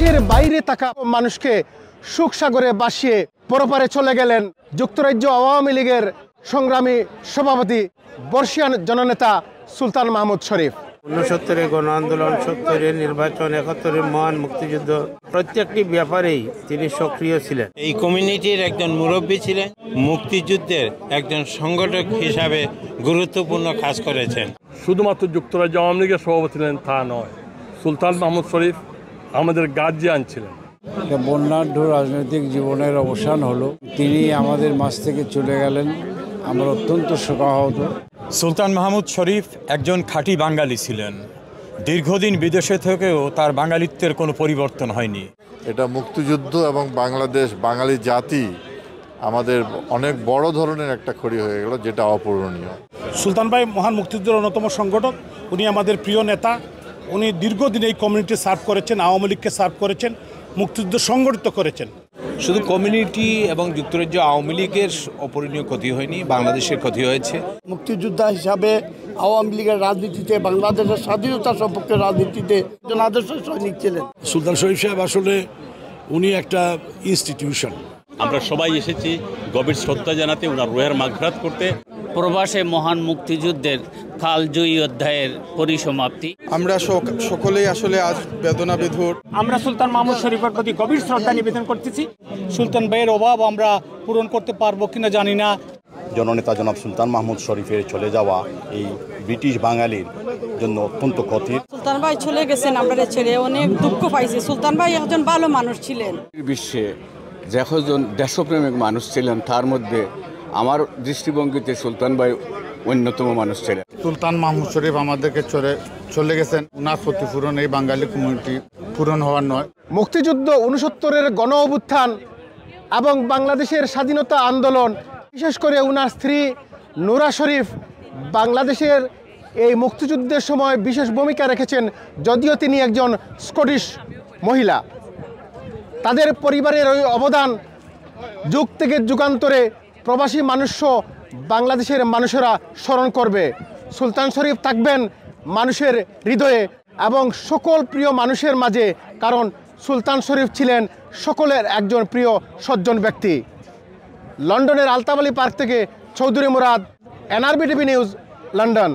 দেশের বাইরে থাকা মানুষকে সুখ সাগরে ভাসিয়ে পরপারে চলে গেলেন যুক্তরাজ্য আওয়ামী লীগের সংগ্রামী সভাপতি বর্ষিয়ান জননেতা সুলতান মাহমুদ শরীফ। 69-এর গণ আন্দোলন, 70-এর নির্বাচন, 71-এর মহান মুক্তিযুদ্ধ, প্রত্যেকটি ব্যাপারেই তিনি সক্রিয় ছিলেন। এই কমিউনিটির একজন মুরব্বী ছিলেন, মুক্তিযুদ্ধের একজন সংগঠক হিসাবে গুরুত্বপূর্ণ কাজ করেছেন। শুধুমাত্র যুক্তরাজ্য আওয়ামী লীগের সভাপতি ছিলেন তা নয়, সুলতান মাহমুদ শরীফ আমাদের গার্জিয়ান ছিলেন। বর্ণাঢ্য রাজনৈতিক জীবনের অবসান হলো, তিনি আমাদের মাঝ থেকে চলে গেলেন, আমরা অত্যন্ত শোকাহত। সুলতান মাহমুদ শরীফ একজন খাঁটি বাঙালি ছিলেন। দীর্ঘদিন বিদেশে থেকেও তার বাঙালিত্বের কোনো পরিবর্তন হয়নি। এটা মুক্তিযুদ্ধ এবং বাংলাদেশ, বাঙালি জাতি আমাদের অনেক বড় ধরনের একটা ক্ষতি হয়ে গেল, যেটা অপূরণীয়। সুলতান ভাই মহান মুক্তিযুদ্ধের অন্যতম সংগঠক, উনি আমাদের প্রিয় নেতা। উনি দীর্ঘদিন এই কমিউনিটি সার্ভ করেছেন, আওয়ামী লীগকে সার্ভ করেছেন, মুক্তিযুদ্ধ সংগঠিত করেছেন। শুধু কমিউনিটি এবং যুক্তরাজ্য আওয়ামী লীগের অপূরণীয় ক্ষতি হয়নি, বাংলাদেশের ক্ষতি হয়েছে। মুক্তিযোদ্ধা হিসাবে আওয়ামী লীগের রাজনীতিতে, বাংলাদেশের স্বাধীনতা সম্পর্কে রাজনীতিতে একজন আদর্শ সৈনিক ছিলেন। সুলতান শরীফ সাহেব আসলে উনি একটা ইনস্টিটিউশন। আমরা সবাই এসেছি গভীর শ্রদ্ধা জানাতে, ওনার রুহের মাগফিরাত করতে। প্রবাসে মহান মুক্তিযুদ্ধের কালজয়ী অধ্যায়ের পরিসমাপ্তি। আমরা সকলেই আসলে আজ বেদনা বিধুর। আমরা সুলতান মাহমুদ শরীফের প্রতি গভীর শ্রদ্ধা নিবেদন করতেছি। সুলতান ভাইয়ের অভাব আমরা পূরণ করতে পারবো কিনা জানি না। জননেতা জনাব সুলতান মাহমুদ শরীফের চলে যাওয়া এই ব্রিটিশ বাঙালির জন্য অত্যন্ত ক্ষতির। সুলতান ভাই চলে গেছেন, আমরা ছেড়ে অনেক দুঃখ পাইছি। সুলতান ভাই একজন ভালো মানুষ ছিলেন। বিশ্বে যখন দেশপ্রেমিক মানুষ ছিলেন, তার মধ্যে আমার দৃষ্টিভঙ্গিতে সুলতান ভাই অন্যতম মানুষ ছিলেন। সুলতান মাহমুদ শরীফ আমাদেরকে চলে গেছেন, ওনার ক্ষতিপূরণ এই বাঙালি কমিউনিটি পূরণ হওয়ার নয়। মুক্তিযুদ্ধ, 69-এর গণ অভ্যুত্থান এবং বাংলাদেশের স্বাধীনতা আন্দোলন, বিশেষ করে ওনার স্ত্রী নুরা শরীফ বাংলাদেশের এই মুক্তিযুদ্ধের সময় বিশেষ ভূমিকা রেখেছেন। যদিও তিনি একজন স্কটিশ মহিলা, তাদের পরিবারের ওই অবদান যুগ থেকে যুগান্তরে প্রবাসী মানুষও বাংলাদেশের মানুষেরা স্মরণ করবে। সুলতান শরীফ থাকবেন মানুষের হৃদয়ে এবং সকল প্রিয় মানুষের মাঝে, কারণ সুলতান শরীফ ছিলেন সকলের একজন প্রিয় সজ্জন ব্যক্তি। লন্ডনের আলতাফ আলী পার্ক থেকে Chowdhury Murad, NRB TV news, London.